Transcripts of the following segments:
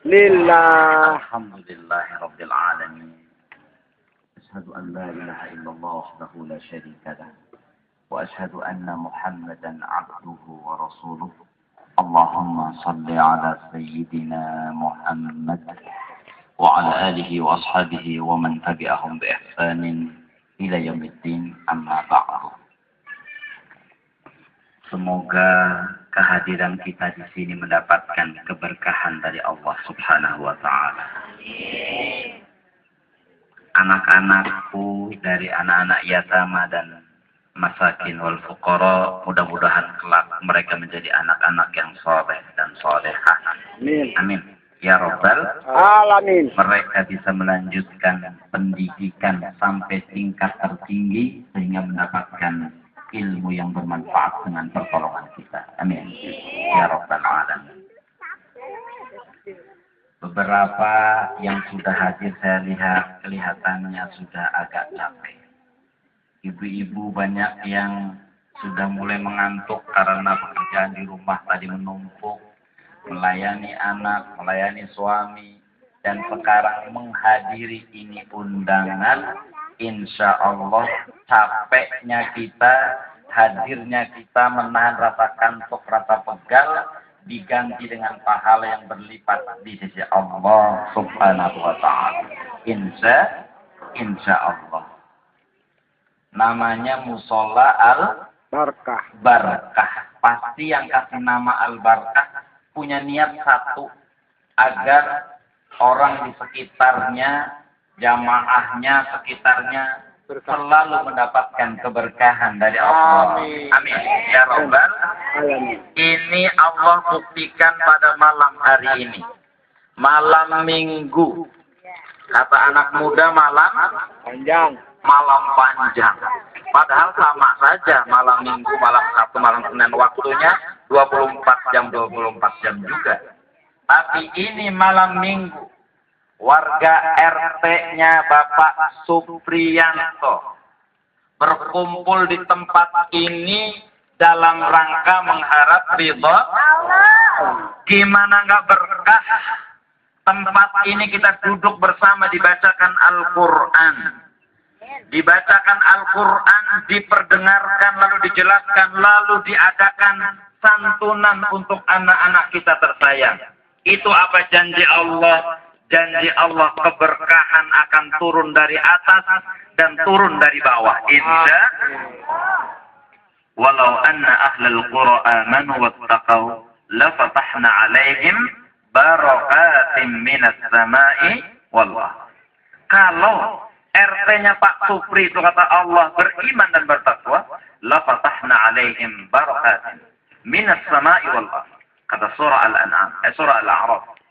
Lillah. Alhamdulillahirabbil alamin. Asyhadu an la ilaha illallah wahdahu la syarika lah. Wa asyhadu anna Muhammadan 'abduhu wa rasuluh. Allahumma shalli ala sayyidina Muhammad wa ala alihi wa ashabihi wa man tabi'ahum bi ihsanin ila yaumiddin, amma ba'du. Semoga kehadiran kita di sini mendapatkan keberkahan dari Allah Subhanahu wa taala. Anak-anakku dari anak-anak yatama dan masakin wal fuqara, mudah-mudahan kelak mereka menjadi anak-anak yang saleh dan salehah. Amin. Amin. Ya Rabbal Alamin. Mereka bisa melanjutkan pendidikan sampai tingkat tertinggi sehingga mendapatkan ilmu yang bermanfaat dengan pertolongan kita. Amin. Ya Rabbal Alamin. Beberapa yang sudah hadir saya lihat kelihatannya sudah agak capek. Ibu-ibu banyak yang sudah mulai mengantuk karena pekerjaan di rumah tadi menumpuk, melayani anak, melayani suami, dan sekarang menghadiri ini undangan. Insya Allah capeknya kita, hadirnya kita menahan rasa kantuk, rasa pegal, diganti dengan pahala yang berlipat di sisi Allah Subhanahu wa taala. Insya Allah. Namanya Musola Barkah. Barkah. Pasti yang kasih nama Al-Barkah punya niat satu, agar orang di sekitarnya, jamaahnya, sekitarnya selalu mendapatkan keberkahan dari Allah. Amin. Ya Rabbal Alamin. Ini Allah buktikan pada malam hari ini. Malam Minggu. Kata anak muda malam Panjang. malam panjang. Padahal sama saja malam Minggu, malam Sabtu, malam Senin, waktunya 24 jam juga. Tapi ini malam Minggu. Warga RT-nya Bapak Supriyanto berkumpul di tempat ini dalam rangka mengharap ridho Allah. Gimana nggak berkah? Tempat ini kita duduk bersama dibacakan Al-Quran. Dibacakan Al-Quran, diperdengarkan, lalu dijelaskan, lalu diadakan santunan untuk anak-anak kita tersayang. Itu apa janji Allah? Janji Allah keberkahan akan turun dari atas dan turun dari bawah. Insya walau anna ahlal qura amanu wattaqau la fatahna alaihim barakatim minas sama'i wal ardh. Kalau RT-nya Pak Supri itu kata Allah beriman dan bertakwa, la fatahna alaihim barakatim minas sama'i wal ardh. Kata surah Al-An'am, surah Al-A'raf.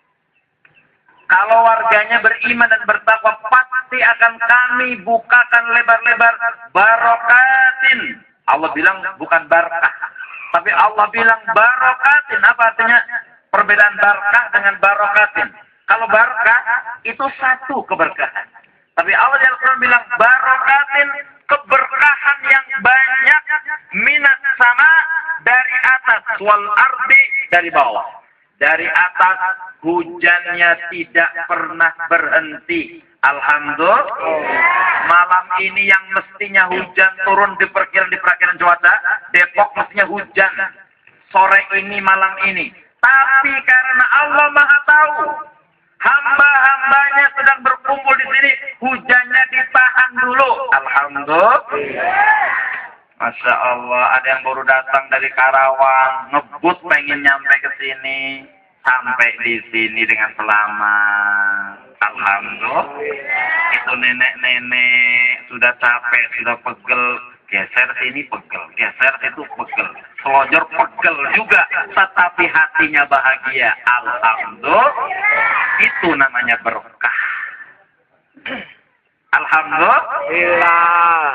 Kalau warganya beriman dan bertakwa, pasti akan kami bukakan lebar-lebar barokatin. Allah bilang bukan barakah, tapi Allah bilang barokatin. Apa artinya perbedaan barakah dengan barokatin? Kalau barakah itu satu keberkahan, tapi Allah di Al-Quran bilang barokatin, keberkahan yang banyak, minas sama, dari atas, wal ardi, dari bawah. Dari atas hujannya tidak pernah berhenti. Alhamdulillah. Malam ini yang mestinya hujan turun di perkiraan cuaca, Depok mestinya hujan sore ini, malam ini. Tapi karena Allah Maha tahu, hamba-hambanya sedang berkumpul di sini, hujannya ditahan dulu. Alhamdulillah. Masya Allah, ada yang baru datang dari Karawang, ngebut pengen nyampe ke sini, sampai di sini dengan selamat. Alhamdulillah. Itu nenek-nenek sudah capek, sudah pegel, geser sini pegel, geser situ pegel, selonjor pegel juga, tetapi hatinya bahagia. Alhamdulillah. Itu namanya berkah. Alhamdulillah.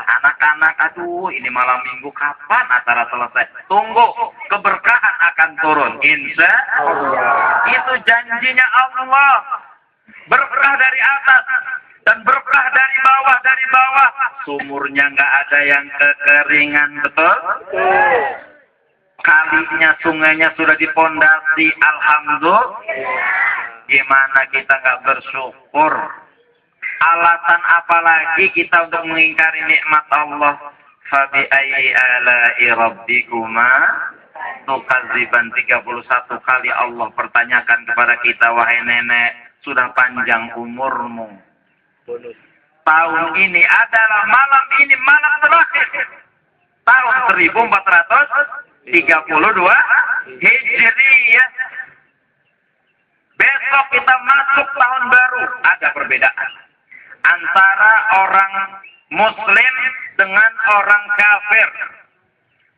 Anak-anak, aduh ini malam minggu kapan acara selesai? Tunggu, keberkahan akan turun. Insya Allah. Itu janjinya Allah. Berkah dari atas dan berkah dari bawah, Sumurnya nggak ada yang kekeringan, betul? Kalinya, sungainya sudah dipondasi. Alhamdulillah. gimana kita nggak bersyukur? Alasan apa lagi kita untuk mengingkari nikmat Allah? Fabi ayyi ala'i rabbikuma tukadziban. 31 kali Allah pertanyakan kepada kita, wahai nenek, sudah panjang umurmu. Tahun ini adalah malam ini malam terakhir. Tahun 1432 Hijriyah. Besok kita masuk tahun baru. Ada perbedaan antara orang Muslim dengan orang kafir.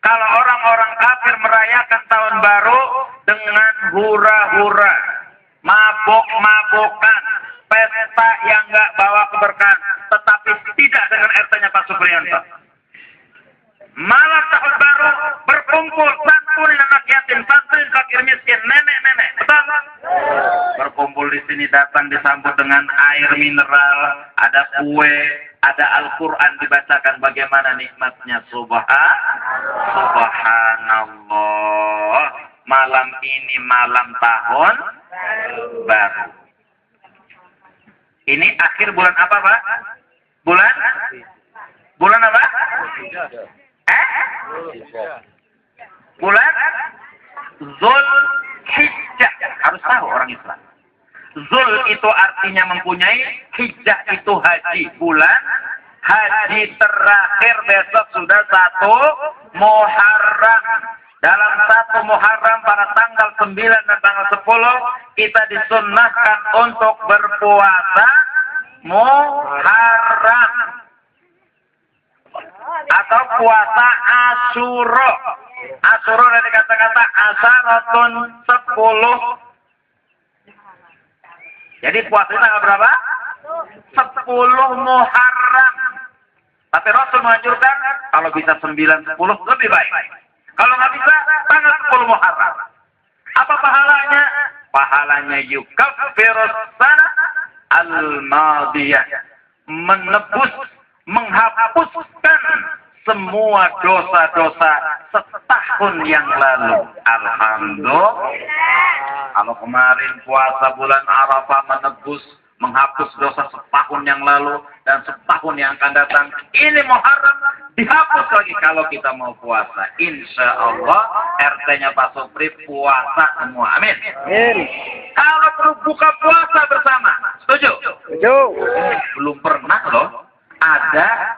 Kalau orang-orang kafir merayakan tahun baru dengan hura-hura, mabok-mabokan, pesta yang nggak bawa keberkahan, tetapi tidak dengan RT-nya Pak Supriyanto. Malam tahun baru berkumpul santunin anak yatim, santunin fakir miskin, nenek-nenek, betul? Berkumpul di sini, datang disambut dengan air mineral, ada kue, ada Al-Quran dibacakan. Bagaimana nikmatnya? Subhanallah. Malam ini malam tahun baru. Ini akhir bulan apa, Pak? Bulan apa? Bulan Zulhijjah. Harus tahu orang Islam. Zul itu artinya mempunyai, Hijjah itu haji. Bulan haji terakhir besok sudah 1 Muharram. Dalam 1 Muharram pada tanggal 9 dan tanggal 10 kita disunnahkan untuk berpuasa Muharram atau puasa Asyura. Asyura dari kata-kata asaratun 10. Jadi puasanya tanggal berapa? 10 Muharram. Tapi Rasul menganjurkan kalau bisa 9-10 lebih baik. Kalau nggak bisa tanggal 10 Muharram. Apa pahalanya? Pahalanya yukaffirus sana al-madiyah. Menghapuskan semua dosa-dosa setahun yang lalu. Alhamdulillah. Kalau kemarin puasa bulan Arafah menghapus dosa setahun yang lalu dan setahun yang akan datang, ini Muharram dihapus lagi kalau kita mau puasa. Insya Allah RT-nya Pak Supri puasa semua. Amin. Kalau perlu buka puasa bersama, setuju? Setuju. Belum pernah loh ada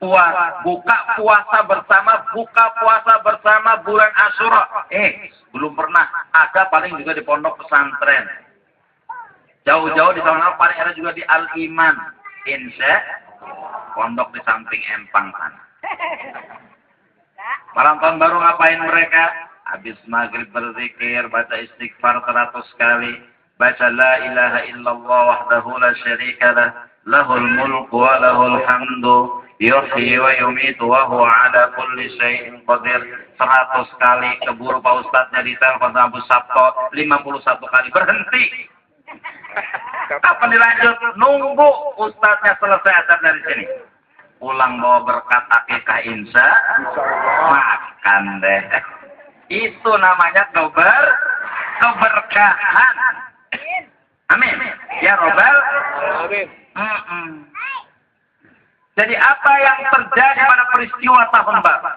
buka puasa bersama bulan Asyura. Belum pernah ada, paling juga di pondok pesantren. Jauh-jauh di sana, paling ada juga di Al-Iman. Pondok di samping Empang sana. Malam tahun baru ngapain mereka? Habis maghrib berzikir, baca istighfar 100 kali, baca la ilaha illallah wahdahu la syarikalah, lahul mulku wa lahul hamdu, yuhyi wa yumitu wa huwa ala kulli syai'in qadir. 100 kali. Keburu Pak Ustadznya ditelepon sama Bu Sabto 51 kali. Berhenti. Kapan dilanjut? Nunggu Ustadznya selesai azan dari sini. Pulang bawa berkat akikah insya makan deh. Itu namanya keberkahan. Amin. Ya Robbal. Amin. Jadi apa yang terjadi pada peristiwa tahun baru?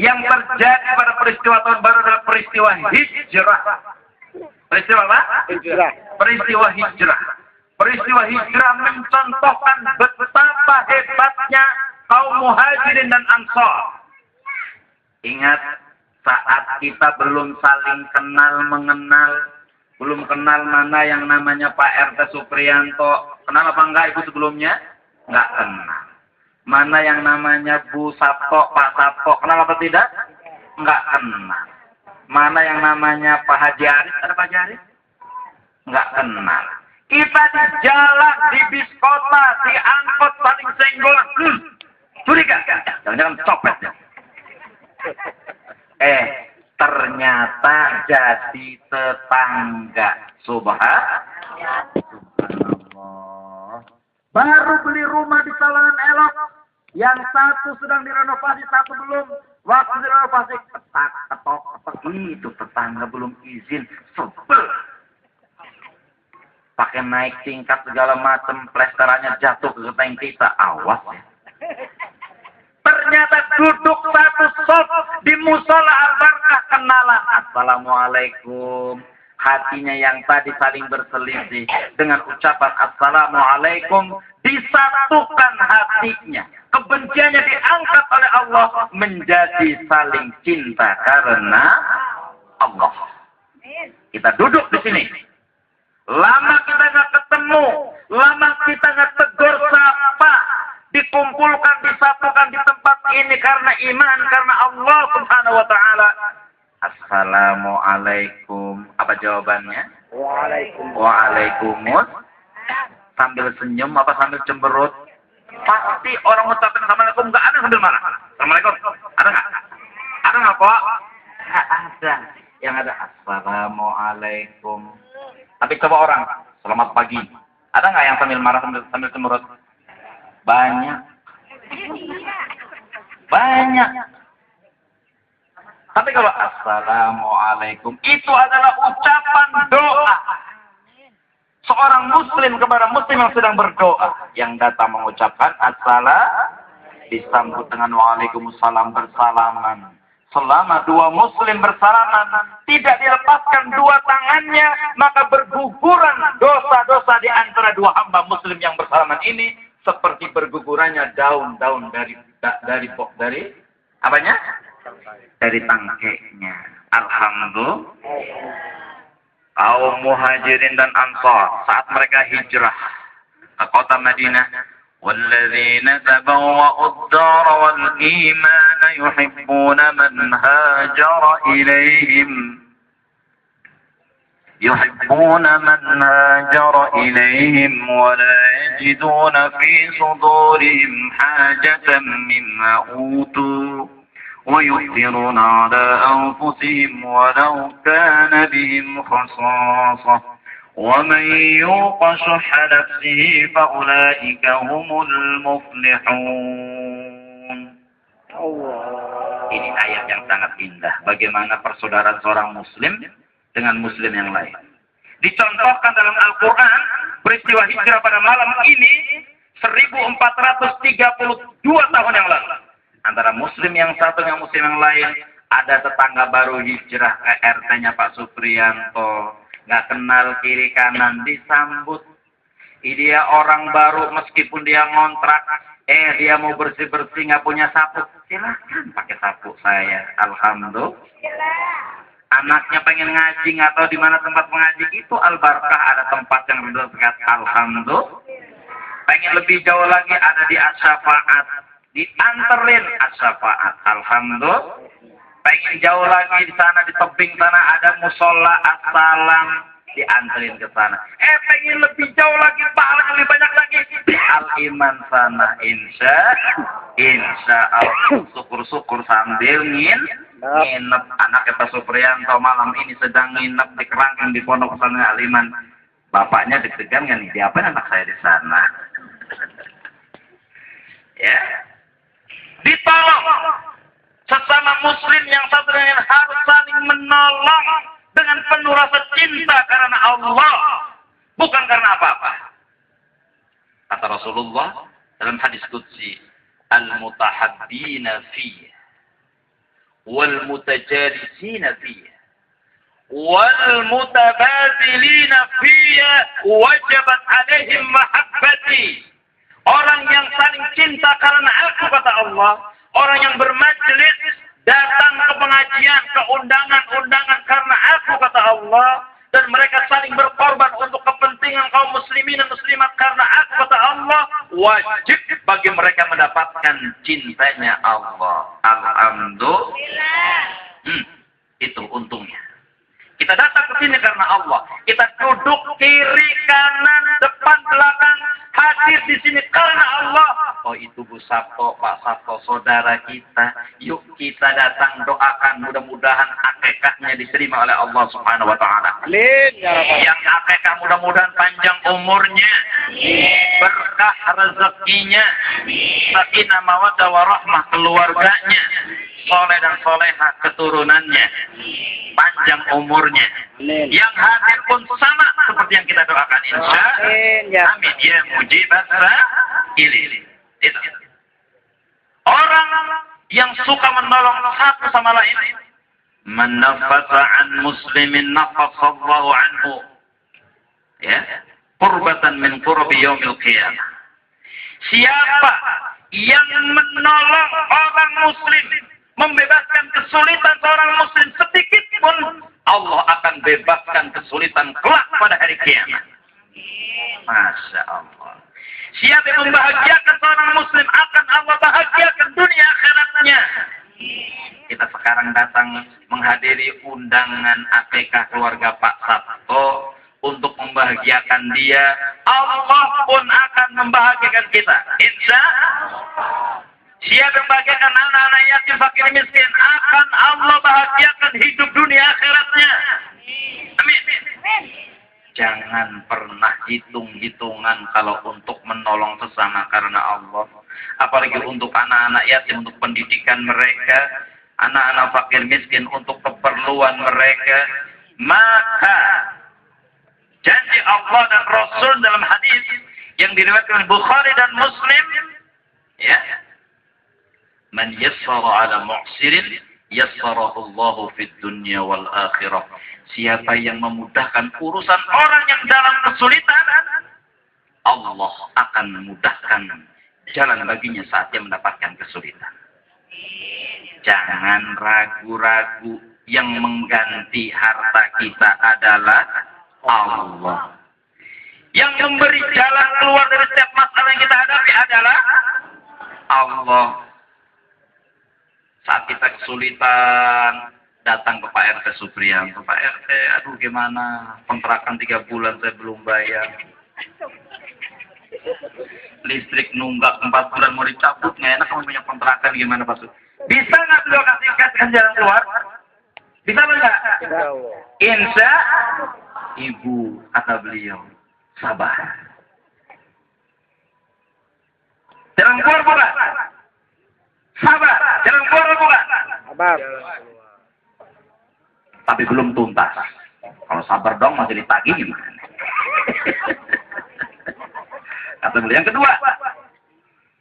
Yang terjadi pada peristiwa tahun baru adalah peristiwa hijrah. Peristiwa apa? Hijrah. Peristiwa hijrah. Peristiwa hijrah mencontohkan betapa hebatnya kaum muhajirin dan ansor. Ingat, saat kita belum saling mengenal, belum kenal mana yang namanya Pak RT Supriyanto. Kenal apa enggak Ibu sebelumnya? Enggak kenal. Mana yang namanya Bu Sabto, Pak Sabto. Kenal apa tidak? Enggak kenal. Mana yang namanya Pak Haji Aris? Ada Pak Haji Aris? Enggak kenal. Kita di jalan, di bis kota, di angkot saling senggolan. Curiga? Jangan-jangan copet ya. Ternyata jadi tetangga. Subhanallah. Baru beli rumah di Sawangan Elok. Yang satu sedang direnovasi, satu belum. Waktu direnovasi, ketok. Itu tetangga belum izin. Sebel. pakai naik tingkat segala macam, plesterannya jatuh ke genteng kita. Awas ya. Ternyata duduk satu sop di musola Al-Barkah, kenalan. Assalamualaikum. Hatinya yang tadi saling berselisih dengan ucapan Assalamualaikum disatukan hatinya. Kebenciannya diangkat oleh Allah menjadi saling cinta karena Allah. Kita duduk di sini. Lama kita nggak ketemu, lama kita nggak tegur sapa, dikumpulkan, disatukan di tempat ini karena iman, karena Allah Subhanahu wa taala. Assalamualaikum. Apa jawabannya? Waalaikumsalam. Waalaikumsalam. Sambil senyum apa sambil cemberut? Pasti orang ngucapin Assalamualaikum nggak ada sambil marah. Assalamualaikum. Ada nggak? Ada nggak kok? Nggak ada. Yang ada Assalamualaikum. Tapi coba orang selamat pagi. Ada nggak yang sambil marah sambil cemberut? Banyak. Banyak. Tapi kalau Assalamualaikum itu adalah ucapan doa seorang muslim kepada muslim yang sedang berdoa, yang datang mengucapkan assalamualaikum disambut dengan waalaikumsalam bersalaman. Selama dua muslim bersalaman tidak dilepaskan dua tangannya, maka berguguran dosa-dosa di antara dua hamba muslim yang bersalaman ini seperti bergugurannya daun-daun dari apanya? Dari tangkainya. Alhamdulillah. Kaum muhajirin dan ansar saat mereka hijrah ke kota Madinah, walladzina tabawwa'u ad-dara wal imana yuhibbuna man hajara ilaihim wa la yajiduna fi sudurihim hajatan mimma utu ويؤثرون على أنفسهم ولو كان بهم خصاصة ومن يوق شح نفسه فأولئك هم المفلحون. Ini ayat yang sangat indah. Bagaimana persaudaraan seorang muslim dengan muslim yang lain. Dicontohkan dalam Al-Quran peristiwa hijrah pada malam ini 1432 tahun yang lalu. Antara muslim yang satu dengan muslim yang lain, ada tetangga baru hijrah ke RT-nya Pak Supriyanto, nggak kenal kiri kanan, disambut. Dia orang baru meskipun dia ngontrak, dia mau bersih-bersih nggak punya sapu, silahkan pakai sapu saya. Alhamdulillah. Anaknya pengen ngaji nggak tahu di mana tempat mengaji, itu Al-Barkah ada tempat yang dekat. Alhamdulillah. Pengen lebih jauh lagi ada di Asy-Syafaat. Dianterin Asy-Syafaat. Alhamdulillah. Pengen jauh lagi di sana di tebing sana ada musola As-Salam, dianterin ke sana. Pengen lebih jauh lagi, pahala lebih banyak lagi di Al-Iman sana. Insya Allah syukur-syukur sambil nginep. Anaknya Pak Supriyanto malam ini sedang nginep di kerangkeng di pondok pesantren Al-Iman. Bapaknya deg-degan kan nih, diapain anak saya di sana? Ya. Ditolong sesama muslim yang satu dengan harus saling menolong dengan penuh rasa cinta karena Allah, bukan karena apa-apa. Kata Rasulullah dalam hadis qudsi, al-mutahabbina fiyya wal mutajalisina fiyya wal mutabadilina fiyya wajabat alaihim mahabbati. Orang yang saling cinta karena aku, kata Allah. Orang yang bermajlis, datang ke pengajian, ke undangan-undangan karena aku, kata Allah. Dan mereka saling berkorban untuk kepentingan kaum muslimin dan muslimat karena aku, kata Allah. Wajib bagi mereka mendapatkan cintanya Allah. Alhamdulillah. Itu untungnya. Kita datang ke sini karena Allah. Kita duduk kiri, kanan, depan, belakang, hadir di sini karena Allah. Oh itu Bu Sabto, Pak Sabto, saudara kita. Yuk kita datang doakan mudah-mudahan akikahnya diterima oleh Allah Subhanahu wa taala. Amin. Yang akikah mudah-mudahan panjang umurnya. Berkah rezekinya. Sakinah mawaddah warahmah keluarganya. Soleh dan soleha keturunannya. Panjang umurnya. Yang hadir pun sama seperti seperti yang kita doakan insya Amin, ya. amin ya mujibat sa'ilin. Itu. Orang yang suka menolong satu sama lain, man nafasa an muslimin nafasallahu anhu, ya, qurbatan min qurbi yaumil qiyamah. Siapa yang menolong orang muslim, membebaskan kesulitan seorang muslim sedikit pun, Allah akan bebaskan kesulitan kelak pada hari kiamat. Masya Allah. Siapa yang membahagiakan seorang muslim, akan Allah bahagiakan dunia akhiratnya. Kita sekarang datang menghadiri undangan akikah keluarga Pak Sabto untuk membahagiakan dia. Allah pun akan membahagiakan kita. Insya Allah. Siapa yang membahagiakan anak-anak yatim fakir miskin, akan Allah bahagiakan hidup dunia akhiratnya. Amin. Jangan pernah hitung-hitungan kalau untuk menolong sesama karena Allah. Apalagi untuk anak-anak yatim, untuk pendidikan mereka, anak-anak fakir miskin, untuk keperluan mereka. Maka janji Allah dan Rasul dalam hadis yang diriwayatkan Bukhari dan Muslim, ya, man yassara ala mu'sirin yassarahu Allahu fid dunya wal akhirah. Siapa yang memudahkan urusan orang yang dalam kesulitan, Allah akan memudahkan jalan baginya saat dia mendapatkan kesulitan. Jangan ragu-ragu, yang mengganti harta kita adalah Allah. Yang memberi jalan keluar dari setiap masalah yang kita hadapi adalah Allah. Saat kita kesulitan, datang ke Pak RT Supriyanto. Pak RT, aduh gimana, kontrakan 3 bulan saya belum bayar. Listrik nunggak 4 bulan mau dicabut, nggak enak kamu punya kontrakan, gimana Pak? Bisa nggak beliau kasihkan jalan keluar? Bisa nggak? Insya Ibu, kata beliau, sabar. Jalan keluar bukan? Sabar. Jalan keluar bukan? Sabar. Tapi belum tuntas. Kalau sabar dong masih ditagih gimana? Kata beliau yang kedua.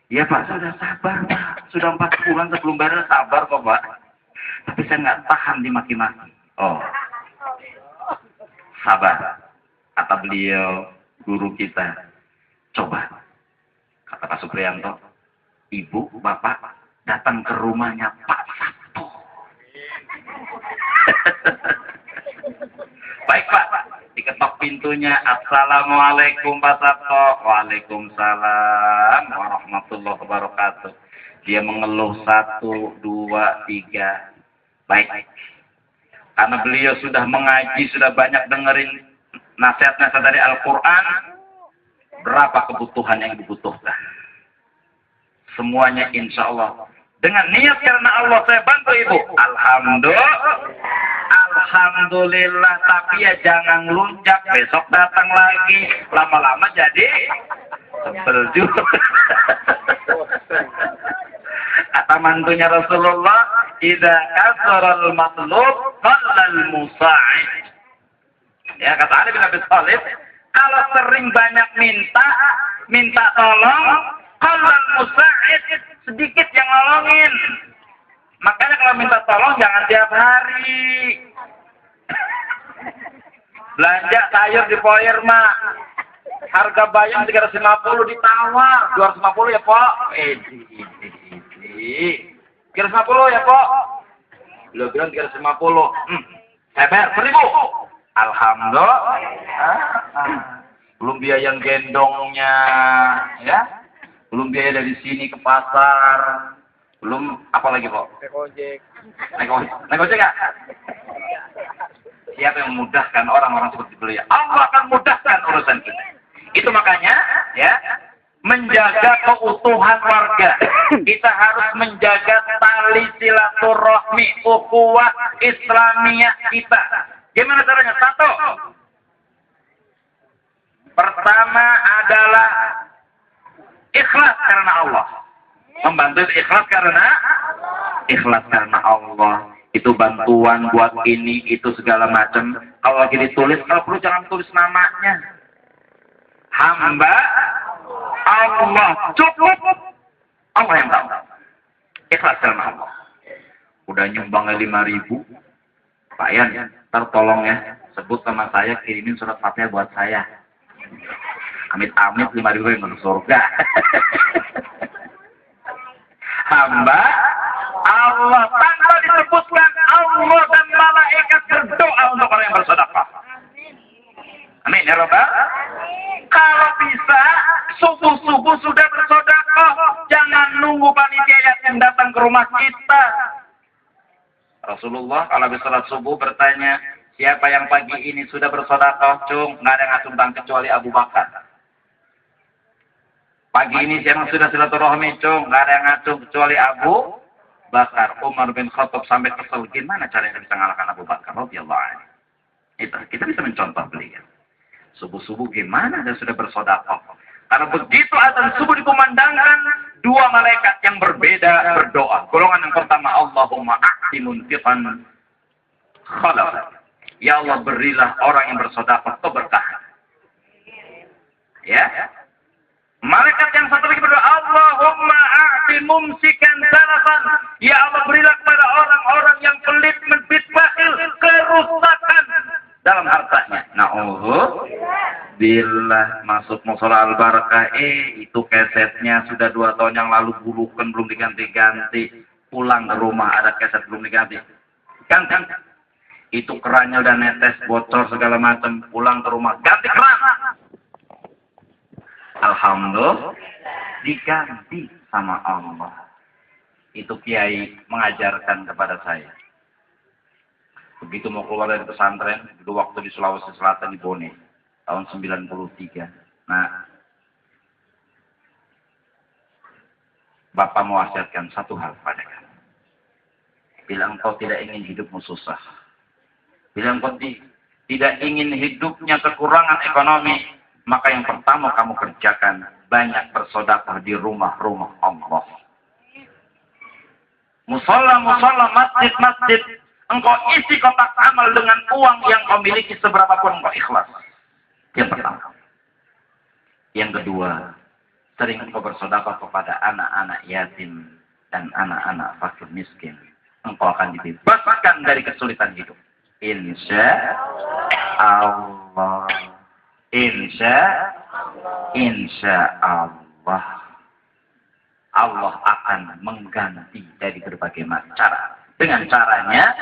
Iya Pak, sudah sabar Pak. Sudah 4 bulan sebelum bayar, sabar kok Pak. Tapi saya nggak tahan dimaki-maki. Oh, sabar. Kata beliau, guru kita. Coba. Kata Pak Supriyanto, Ibu, Bapak datang ke rumahnya Pak Sabto. Baik Pak, diketok pintunya. Assalamualaikum Pak Sabto. Waalaikumsalam warahmatullahi wabarakatuh. Dia mengeluh 1, 2, 3. Baik. Karena beliau sudah mengaji, sudah banyak dengerin nasihat-nasihat dari Al-Quran. Berapa kebutuhan yang dibutuhkan? Semuanya insya Allah. Dengan niat karena Allah saya bantu Ibu. Alhamdulillah. Tapi ya jangan lunjak. Besok datang lagi. Lama-lama jadi sebel juga. Kata mantunya Rasulullah, idza kasral matlub qallal musa'id. Ya, kata Ali bin Abi Thalib, kalau sering banyak minta tolong, qallal musa'id, sedikit yang nolongin. Makanya kalau minta tolong jangan tiap hari. Belanja sayur di Poyer, Mak. Harga bayam 350 ditawar. 250 ya, Pok. 350 ya, Pok. Beliau bilang 350. Saya bayar 1000. Alhamdulillah. Belum biaya yang gendongnya, ya. Belum biaya dari sini ke pasar. Belum apa lagi, Pok? Naik ojek. Naik ojek nggak? Siapa yang memudahkan orang-orang seperti beliau? Allah akan mudahkan urusan kita. Itu makanya, ya, menjaga keutuhan warga. Kita harus menjaga tali silaturahmi, ukhuwah Islamiyah kita. Gimana caranya? 1. Pertama adalah ikhlas karena Allah. Membantu ikhlas karena Allah. Itu bantuan buat ini, itu segala macam. Kalau lagi ditulis, kalau perlu jangan tulis namanya. Hamba Allah, cukup. Allah yang tahu. Ikhlas dalam Allah. Udah nyumbangnya 5.000. Pak Yan, ntar tolong ya, sebut sama saya, kirimin surat Fatihah buat saya. Amit-amit 5.000 yang masuk surga. Hamba Allah, tanpa disebutkan Allah dan malaikat berdoa untuk orang yang bersedekah. Amin ya Rabbal. Kalau bisa subuh-subuh sudah bersedekah, jangan nunggu panitia yatim datang ke rumah kita. Rasulullah kalau habis salat subuh bertanya, siapa yang pagi ini sudah bersedekah? Cung, nggak ada yang ngacung tangan kecuali Abu Bakar. Pagi ini siapa yang sudah silaturahmi? Cung, nggak ada yang ngacung kecuali Abu Bakar. Umar bin Khattab sampai kesel, gimana caranya bisa ngalahkan Abu Bakar? Radhiyallahu anhu. Itu kita bisa mencontoh beliau. Subuh-subuh gimana dia sudah bersedekah? Karena begitu azan subuh dikumandangkan, dua malaikat yang berbeda berdoa. Golongan yang pertama, Allahumma a'ti munfiqan khalaf. Ya Allah, berilah orang yang bersedekah keberkahan. Ya. Malaikat yang satu lagi berdoa, Allahumma a'ti mumsikan salafan. Ya Allah, berilah kepada orang-orang yang pelit, menbit, bakhil, kerusakan dalam hartanya. Na'udzubillah. Masuk musola Al-Barakah, itu kesetnya sudah 2 tahun yang lalu bulukan, belum diganti-ganti. Pulang ke rumah ada keset belum diganti. Ganti. Itu kerannya udah netes, bocor segala macam. Pulang ke rumah, ganti keran. Alhamdulillah, diganti sama Allah. Itu kiai mengajarkan kepada saya. Begitu mau keluar dari pesantren, dulu waktu di Sulawesi Selatan di Bone, tahun 93. Nah, Bapak mau wasiatkan satu hal pada kamu. Bila engkau tidak ingin hidupmu susah, bila engkau tidak ingin hidupnya kekurangan ekonomi, maka yang pertama kamu kerjakan, banyak bersedekah di rumah-rumah Allah. Musola-musola, masjid-masjid, engkau isi kotak amal dengan uang yang kau miliki seberapa pun engkau ikhlas. Yang pertama. Yang kedua, sering engkau bersedekah kepada anak-anak yatim dan anak-anak fakir miskin. Engkau akan dibebaskan dari kesulitan hidup. Insya Allah. Insya Allah. Allah akan mengganti dari berbagai macam cara. Dengan caranya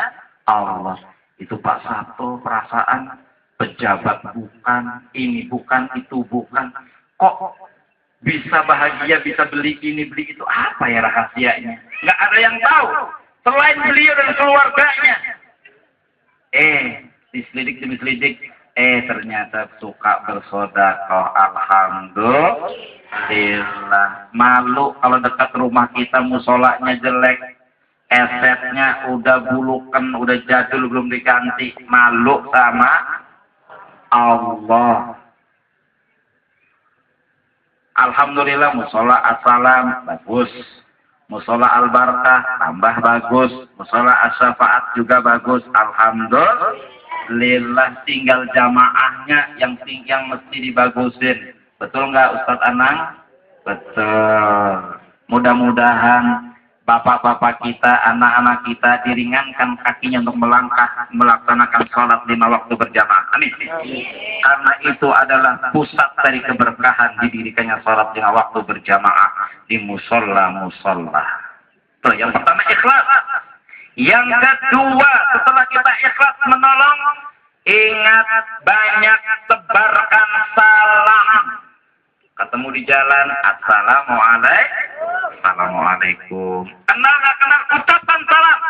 Allah itu Pak Sabto perasaan pejabat bukan, ini bukan, itu bukan. Kok bisa bahagia, bisa beli ini, beli itu? Apa ya rahasianya? Nggak ada yang tahu. Selain beliau dan keluarganya. Diselidik. Ternyata suka bersedekah. Alhamdulillah. Malu kalau dekat rumah kita musolanya jelek. Esetnya udah bulukan, udah jadul, belum diganti. Malu sama Allah. Alhamdulillah, musola As-Salam bagus. Musola Al-Barakah tambah bagus. Musola As-Syafaat juga bagus. Alhamdulillah, tinggal jamaahnya yang mesti dibagusin. Betul nggak Ustadz Anang? Betul. Mudah-mudahan bapak-bapak kita, anak-anak kita diringankan kakinya untuk melaksanakan sholat 5 waktu berjamaah. Amin. Karena itu adalah pusat dari keberkahan didirikannya sholat 5 waktu berjamaah di musola-musola. Tuh, yang pertama ikhlas. Yang kedua, setelah kita ikhlas menolong, ingat banyak sebarkan salam. Ketemu di jalan, Assalamualaikum. Kenal nggak kenal, ucapan salam.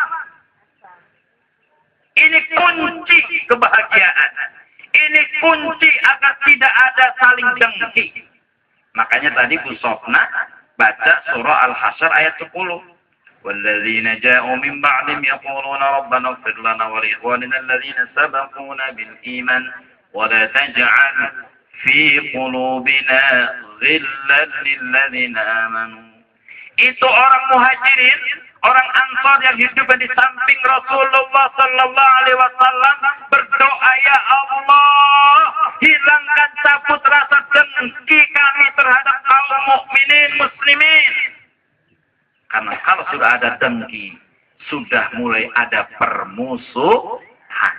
Ini kunci kebahagiaan. Ini kunci agar tidak ada saling dengki. Makanya tadi Bu Sofna baca surah Al-Hasyr ayat 10. وَالَّذِينَ جَاءُوا مِنْ بَعْدِهِمْ يَقُولُونَ رَبَّنَا اغْفِرْ لَنَا وَلِإِخْوَانِنَا الَّذِينَ سَبَقُونَا بِالْإِيمَانِ وَلَا تَجْعَلْ فِي قُلُوبِنَا غِلًّا لِلَّذِينَ آمَنُوا. Itu orang muhajirin Orang Ansor yang hidup di samping Rasulullah Sallallahu Alaihi Wasallam berdoa, ya Allah, hilangkan cabut rasa dengki kami terhadap kaum mukminin muslimin. Karena kalau sudah ada dengki, sudah mulai ada permusuhan.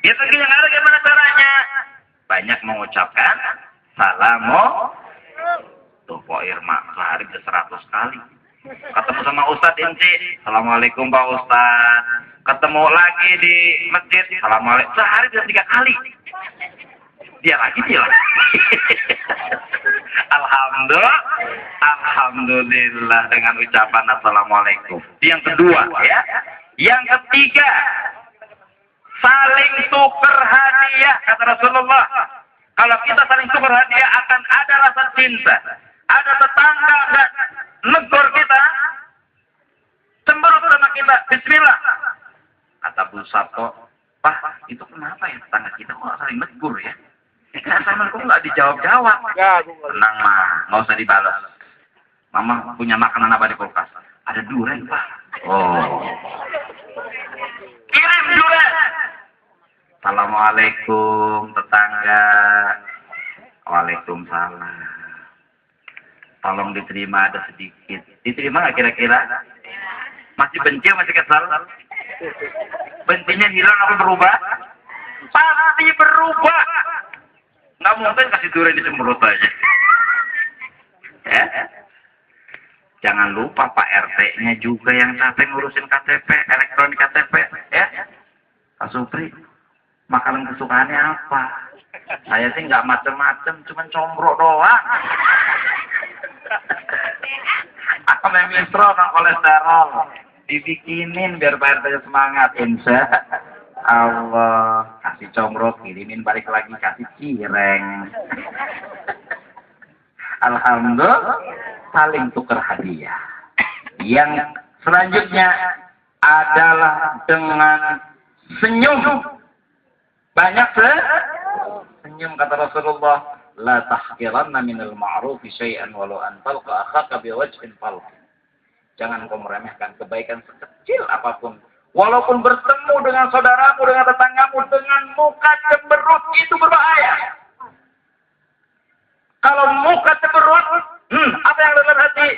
Ya dengki yang ada gimana caranya? Banyak mengucapkan salamu. Tuh Pak Irma sehari bisa 100 kali. Ketemu sama Ustadz Inci, Assalamualaikum Pak Ustadz. Ketemu lagi di masjid, Assalamualaikum. Sehari bisa 3 kali. Dia lagi. Alhamdulillah dengan ucapan Assalamualaikum. Yang kedua ya. Yang ketiga, saling tukar hadiah kata Rasulullah. Kalau kita saling tukar hadiah akan ada rasa cinta. Ada tetangga dan negor kita, cemberut sama kita, bismillah. Kata Bu Sabto, Pak, itu kenapa ya tetangga kita kok saling negur ya? Assalamualaikum nggak dijawab-jawab. Tenang mah, nggak usah dibalas. Mama punya makanan apa di kulkas? Ada durian, Pak. Oh. Kirim durian. Assalamualaikum tetangga. Waalaikumsalam. Tolong diterima ada sedikit. Diterima nggak kira-kira? Masih benci masih kesal? Bencinya hilang apa berubah? Pasti berubah. Nggak mungkin kasih durian dicemberut aja. Ya? Jangan lupa Pak RT-nya juga yang capek ngurusin KTP, elektronik KTP. Ya? Pak Supri, makanan kesukaannya apa? Saya sih nggak macem-macem, cuma combrok doang. Aku memistro non kolesterol. Dibikinin biar Pak RT semangat. Insya Allah. Kasih combrok, kirimin balik lagi. Kasih cireng. Alhamdulillah. Saling tukar hadiah. Yang selanjutnya adalah dengan senyum. Banyak senyum kata Rasulullah. La tahqiranna minal ma'rufi syai'an walau an talqa akhaka biwajhin talq. Jangan kau meremehkan kebaikan sekecil apapun. Walaupun bertemu dengan saudaramu, dengan tetanggamu dengan muka cemberut, itu berbahaya. Kalau muka cemberut, apa yang dalam hati?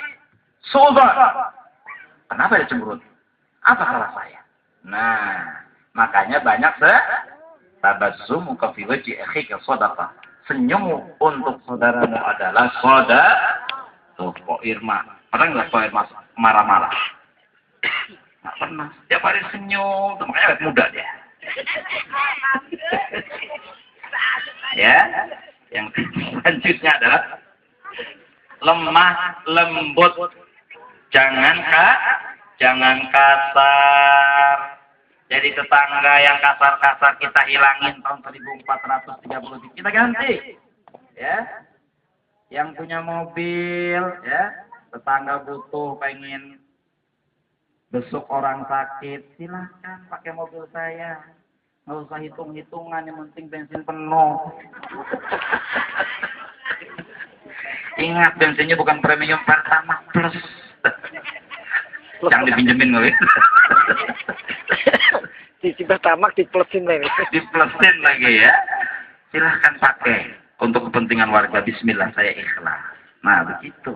Suudzon. Kenapa dia cemberut? Apa salah saya? Nah, makanya banyak tabassumu ka fi wajhi akhika shadaqah. Senyum untuk saudaramu adalah sedekah. Tuh, Pak Irma. Pernah nggak Pak Irma marah-marah? Nggak pernah. Tiap hari senyum. Tuh, makanya awet muda dia. Ya. Yang selanjutnya adalah lemah lembut. Jangan kasar. Jadi tetangga yang kasar-kasar kita hilangin tahun 1430 kita ganti. Ya. Yang punya mobil, ya, tetangga butuh pengen besuk orang sakit, silahkan pakai mobil saya. Nggak usah hitung-hitungan, yang penting bensin penuh. Ingat, bensinnya bukan premium Pertamax Plus. Jangan dipinjemin kali. Di Pertamax diplusin lagi. Diplusin lagi ya. Silahkan pakai untuk kepentingan warga. Bismillah, saya ikhlas. Nah, begitu.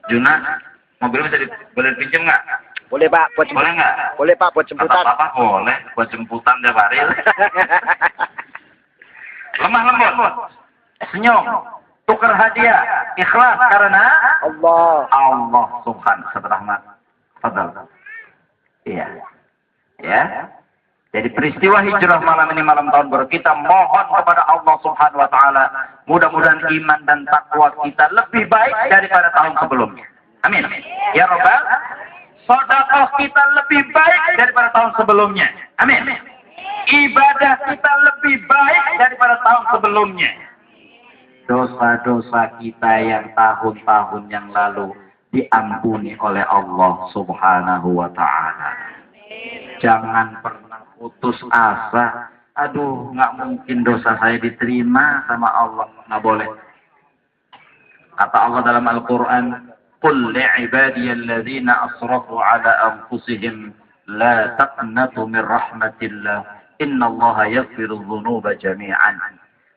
Juna, mobil boleh dipinjam nggak? Boleh Pak, buat jemputan. Boleh nggak? Boleh Pak, buat jemputan. Apa boleh, buat jemputan tiap hari. Lemah lembut, senyum, tukar hadiah, ikhlas karena Allah Subhanahu wa Ta'ala. Fadal. Iya. Ya. Jadi peristiwa hijrah malam ini malam tahun baru, kita mohon kepada Allah Subhanahu wa Ta'ala, mudah-mudahan iman dan takwa kita lebih baik daripada tahun sebelumnya. Amin. Ya Rabbal, sedekah kita lebih baik daripada tahun sebelumnya. Amin. Ibadah kita lebih baik daripada tahun sebelumnya. Dosa-dosa kita yang tahun-tahun yang lalu diampuni oleh Allah Subhanahu wa Ta'ala. Jangan pernah putus asa. Aduh, nggak mungkin dosa saya diterima sama Allah. Nggak boleh. Kata Allah dalam Al-Quran, "Qul li'ibadiyalladzina asrafu ala anfusihim la taqnatu min rahmatillah, innallaha yaghfiru dzunuba jami'an."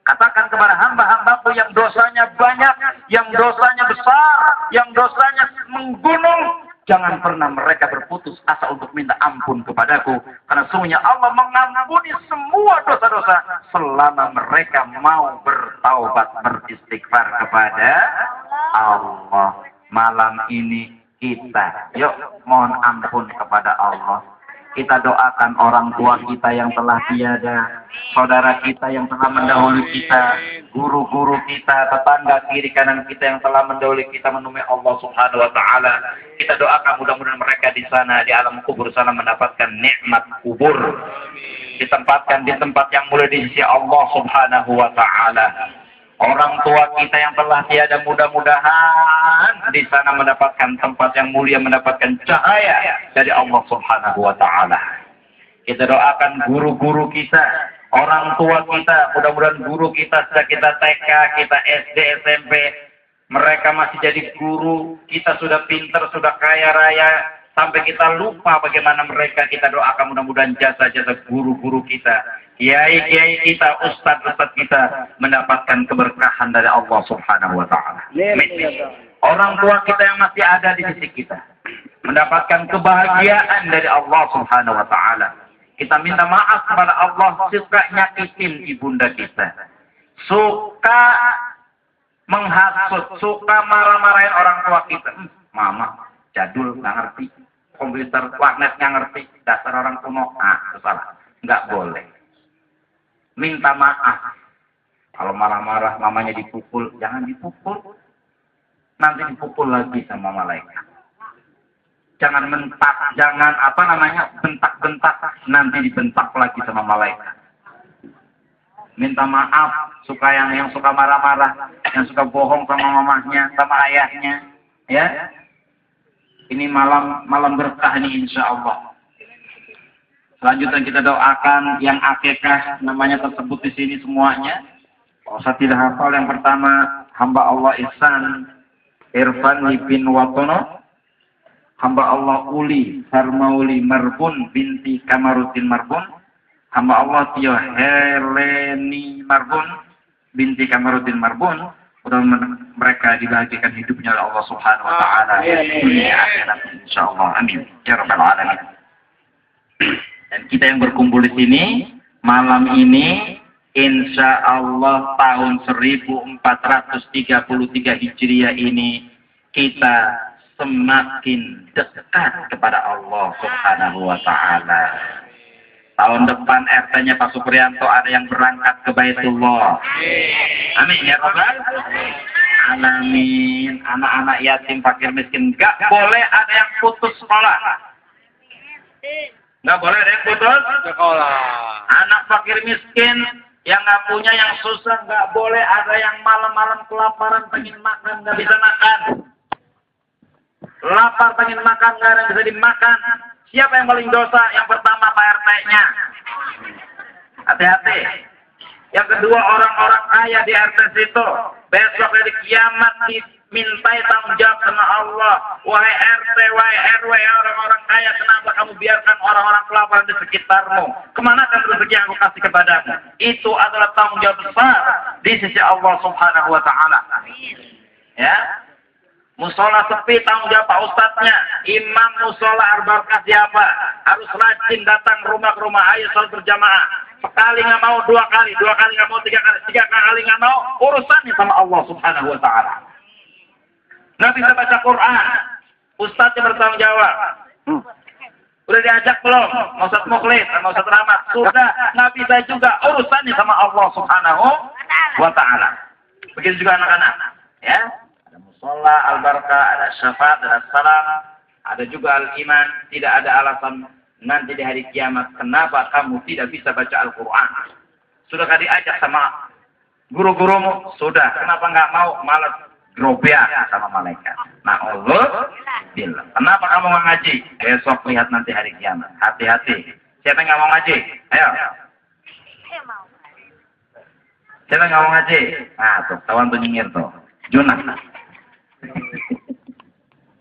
Katakan kepada hamba-hambaku yang dosanya banyak, yang dosanya besar, yang dosanya menggunung, jangan pernah mereka berputus asa untuk minta ampun kepadaku. Karena sungguhnya Allah mengampuni semua dosa-dosa selama mereka mau bertaubat, beristighfar kepada Allah. Malam ini kita, yuk mohon ampun kepada Allah. Kita doakan orang tua kita yang telah tiada, saudara kita yang telah mendahului kita, guru-guru kita, tetangga kiri kanan kita yang telah mendahului kita menemui Allah Subhanahu wa taala. Kita doakan mudah-mudahan mereka di sana di alam kubur sana mendapatkan nikmat kubur. Ditempatkan di tempat yang mulia di sisi Allah Subhanahu wa taala. Orang tua kita yang telah tiada mudah-mudahan di sana mendapatkan tempat yang mulia, mendapatkan cahaya dari Allah Subhanahu wa taala. Kita doakan guru-guru kita, orang tua kita, mudah-mudahan guru kita sejak kita TK, kita SD, SMP, mereka masih jadi guru, kita sudah pintar, sudah kaya raya, sampai kita lupa bagaimana mereka. Kita doakan mudah-mudahan jasa-jasa guru-guru kita, kiai-kiai kita, ustadz-ustadz kita mendapatkan keberkahan dari Allah Subhanahu wa taala. Orang tua kita yang masih ada di sisi kita mendapatkan kebahagiaan dari Allah Subhanahu wa taala. Kita minta maaf kepada Allah suka nyakitin ibunda kita. Suka menghasut, suka marah-marahin orang tua kita. Mama jadul nggak ngerti, komputer warnet nggak ngerti, dasar orang kuno. Itu salah. Nggak boleh. Minta maaf. Kalau marah-marah mamanya dipukul, jangan dipukul. Nanti dipukul lagi sama malaikat. Jangan mentak, jangan bentak-bentak, nanti dibentak lagi sama malaikat. Minta maaf, yang suka marah-marah, yang suka bohong sama mamahnya, sama ayahnya, ya. Ini malam berkah ini insya Allah. Selanjutnya kita doakan yang akikah, namanya tersebut di sini semuanya. Kalau saya tidak hafal, yang pertama hamba Allah Ihsan Irfan bin Watono, hamba Allah Uli Harmauli Marbun binti Kamaruddin Marbun, hamba Allah Tio Heleni Marbun binti Kamaruddin Marbun. Mudah-mudahan mereka dibahagiakan hidupnya oleh Allah Subhanahu wa taala dunia akhirat insyaallah. Amin ya rabbal alamin. Dan kita yang berkumpul di sini malam ini insyaallah tahun 1433 Hijriah ini kita semakin dekat kepada Allah Subhanahu wa taala. Tahun depan RT-nya Pak Supriyanto ada yang berangkat ke Baitullah. Amin ya Rabbal alamin. Anak-anak yatim, fakir miskin enggak boleh ada yang putus sekolah. Enggak boleh ada yang putus sekolah. Anak fakir miskin yang nggak punya, yang susah, nggak boleh ada yang malam-malam kelaparan pengen makan nggak bisa makan. Lapar pengen makan nggak ada yang bisa dimakan. Siapa yang paling dosa? Yang pertama Pak RT-nya. Hati-hati. Yang kedua orang-orang kaya di RT situ. Besok dari kiamat dimintai tanggung jawab sama Allah. Wahai RT, wahai RW, orang-orang kaya, kenapa kamu biarkan orang-orang kelaparan di sekitarmu? Kemana kan rezeki yang aku kasih kepadamu? Itu adalah tanggung jawab besar di sisi Allah Subhanahu wa taala. Ya. Musola sepi, tanggung jawab Pak Ustadznya. Imam musola Al-Barkah siapa? Harus rajin datang rumah ke rumah. Ayo sholat berjamaah. Sekali nggak mau, dua kali nggak mau, tiga kali nggak mau. Urusannya sama Allah Subhanahu wa taala. Nggak bisa baca Quran. Ustadznya bertanggung jawab. Udah diajak belum? Ustadz Mukhlis, Ustadz Rahmat. Sudah, nggak bisa juga. Urusannya sama Allah Subhanahu wa taala. Begitu juga anak-anak. Ya. Musola, Al-Barkah, ada syafaat, ada salam, ada juga al-iman. Tidak ada alasan nanti di hari kiamat kenapa kamu tidak bisa baca Al-Quran. Sudahkah diajak sama guru-gurumu? Sudah. Kenapa nggak mau? Malas grobeak sama malaikat. Nah Allah bilang, kenapa kamu nggak ngaji? Besok lihat nanti hari kiamat. Hati-hati. Siapa yang nggak mau ngaji? Ayo. Siapa yang nggak mau ngaji? Nah tuh, kawan tuh nyengir tuh. Junah.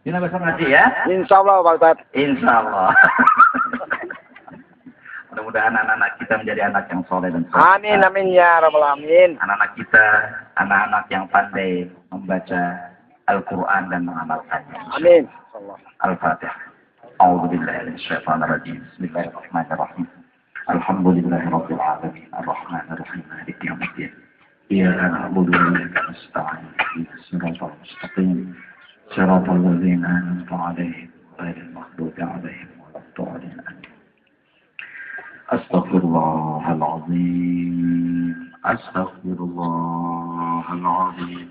Ini besok ngaji ya? Insya Allah Pak Ustadz. Insya Allah. Mudah-mudahan anak-anak kita menjadi anak yang soleh dan soleh. Amin amin ya rabbal alamin. Anak-anak kita, anak-anak yang pandai membaca Al-Quran dan mengamalkannya. Amin. Al-Fatihah. A'udzubillahi minasyaitonirrajim. Bismillahirrahmanirrahim. Alhamdulillahirabbil alamin. Arrahmanirrahim. Maliki yaumiddin. Iyyaka na'budu wa iyyaka nasta'in. Ihdinas siratal mustaqim. Siratal ladzina an'amta 'alaihim ghairil maghdubi 'alaihim waladdallin. Astaghfirullahalazim. Astaghfirullahalazim.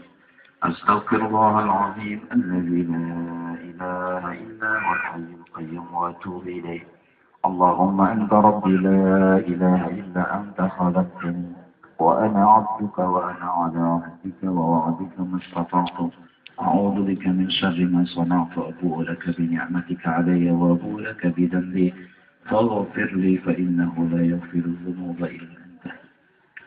Astaghfirullahalazim. Alladzi la ilaha illa huwal hayyul qayyum wa atubu ilaih. Allahumma anta rabbi la ilaha illa anta khalaqtani wa ana 'abduka wa ana 'ala 'ahdika wa wa'dika mastata'tu. A'udzu bika min syarri ma sana'tu. Abu'u laka bi ni'matika 'alayya wa abu'u laka bi dhanbi. فاغفر لي فإنه لا يغفر الذنوب إلا أنت.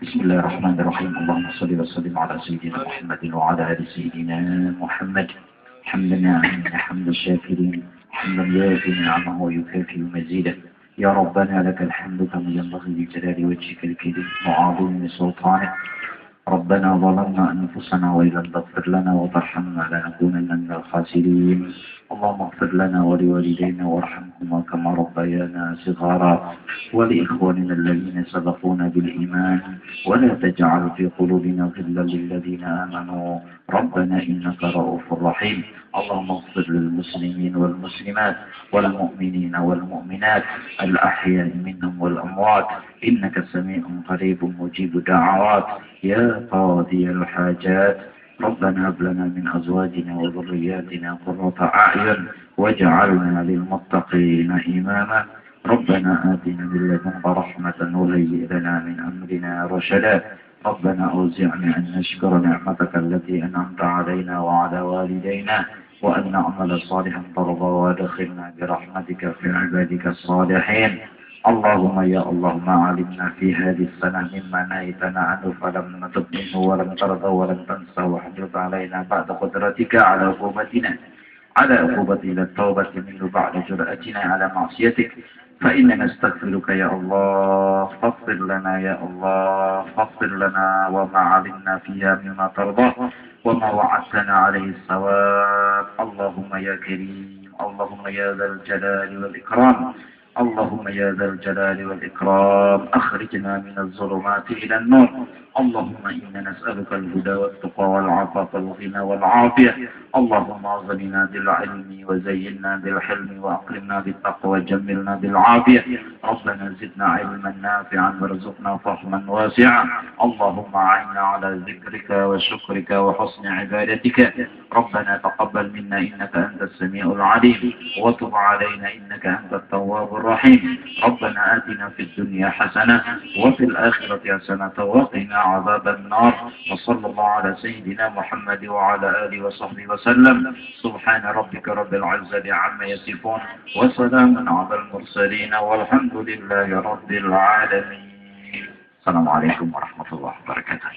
بسم الله الرحمن الرحيم. اللهم صل وسلم على سيدنا محمد وعلى آل سيدنا محمد. حمدا نعما حمد الشاكرين، حمدا يوافي نعمه ويكافئ مزيدا. يا ربنا لك الحمد كما ينبغي لجلال وجهك الكريم وعظيم سلطانك. ربنا ظلمنا أنفسنا وإن لم تغفر لنا وترحمنا لنكونن من الخاسرين. اللهم اغفر لنا ولوالدينا وارحمهما كما ربيانا صغارا ولإخواننا الذين سبقونا بالإيمان ولا تجعل في قلوبنا غلا للذين آمنوا ربنا إنك رؤوف رحيم. اللهم اغفر للمسلمين والمسلمات والمؤمنين والمؤمنات الأحياء منهم والأموات إنك سميع قريب مجيب دعوات يا قاضي الحاجات. ربنا هب لنا من أزواجنا وذرياتنا قرة أعين واجعلنا للمتقين إماما. ربنا آتنا من لدنك رحمة وهيئ لنا من أمرنا رشدا. ربنا أوزعنا أن نشكر نعمتك التي أنعمت علينا وعلى والدينا وأن نعمل صالحا ترضى وادخلنا برحمتك في عبادك الصالحين. اللهم يا الله ما علمنا في هذه السنة مما نهيتنا عنه فلم نتب منه ولم ترضى ولم تنسى واحجب علينا بعد قدرتك على عقوبتنا إلى التوبة منه بعد جرأتنا على معصيتك. فإننا نستغفرك يا الله فاغفر لنا يا الله فاغفر لنا وما علمنا فيها مما ترضى وما وعدتنا عليه الصواب. اللهم يا كريم اللهم يا ذا الجلال والإكرام اللهم يا ذا الجلال والإكرام أخرجنا من الظلمات إلى النور. اللهم إنا نسألك الهدى والتقى والعفاف والغنى والعافية. اللهم أغننا بالعلم وزينا بالحلم وأكرمنا بالتقوى وجملنا بالعافية. ربنا زدنا علما نافعا وارزقنا فهما واسعا. اللهم أعنا على ذكرك وشكرك وحسن عبادتك. ربنا تقبل منا إنك أنت السميع العليم وتب علينا إنك أنت التواب الرحيم. ربنا آتنا في الدنيا حسنة وفي الآخرة حسنة وقنا عذاب النار. وصلى الله على سيدنا محمد وعلى آله وصحبه وسلم. سبحان ربك رب العزة عما يصفون وسلام على المرسلين والحمد لله رب العالمين. السلام عليكم ورحمة الله وبركاته.